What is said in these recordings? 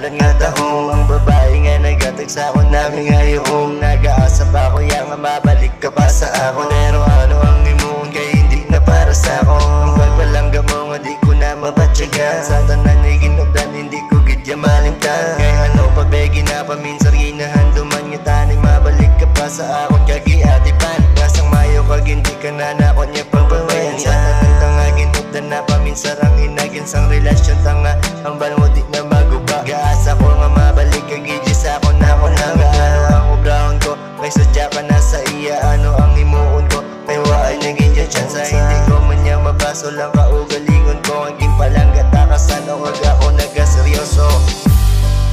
Nalan nga taong ang babae nga nagatag sa ako namin ngayon. Nag-aasa pa ko yang mabalik ka pa sa ako. Pero ano ang imuon kay hindi na para sa ako. Ang pagpalangga mo nga di ko na mabatyaga. Sa tanan ay ginugdan hindi ko gidya malimta. Kaya ano pa begi na paminsan ginahan duman nga tani mabalik ka pa sa akon kagi atipan. Ngasang mayo kag hindi ka na nakon niya pagpawayan. Sa tanan tanga ginugdan na paminsan ang hinagin sang relasyon tanga. Ang balmo di na maguba. Gaasa ko nga mabalik kag gidya sa akon na ako na ano ang obrahon ko. May sadya ka na sa iya ano ang imuon ko. May waay naging dyan chance sa hindi ko man niya mabaso lang kaugalingon ko. Ang gimpalangga takasan o wag ako nagaseryoso.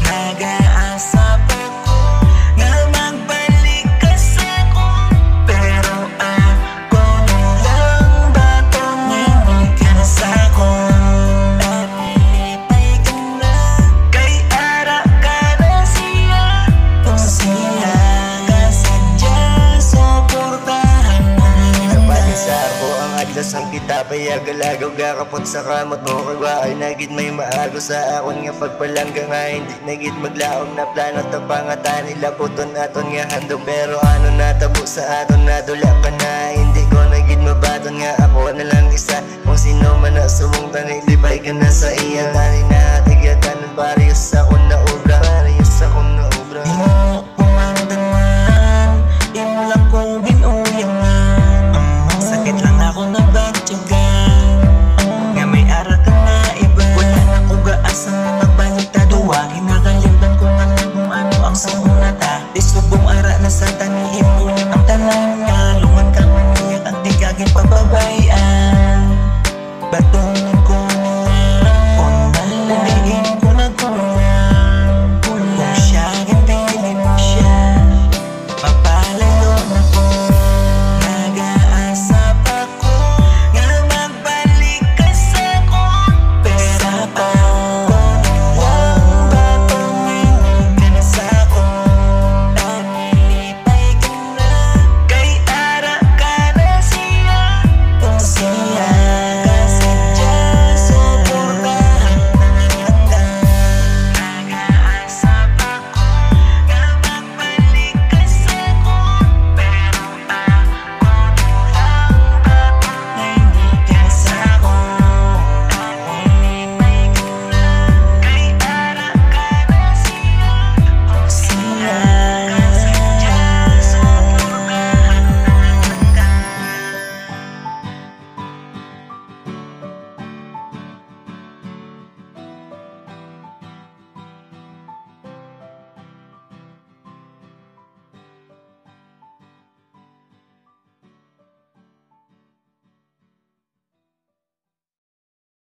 Nag-aasa pa ko nga magbalik ka sa'ko. Pero ako nalang batong ngayon ka na sa'ko. Napilipay ka na kay ara ka na siya. Kung siya ka sadya, suportahan mo rin Kapatid sa ako ang adlas ang kita payagalagaw gakapot sa kamot mo. Kay waay nagid may maago sa akon nga pagpalangga nga hindi nagid maglaom na plano ta pangatan ilabuton aton nga handog. Pero ano natabo sa aton nadula pa na hindi ko nagid mabaton nga ako na lang isa. Kung sino man na sumungtan ilipay ka na sa iya tani na tigatan ng baryo sa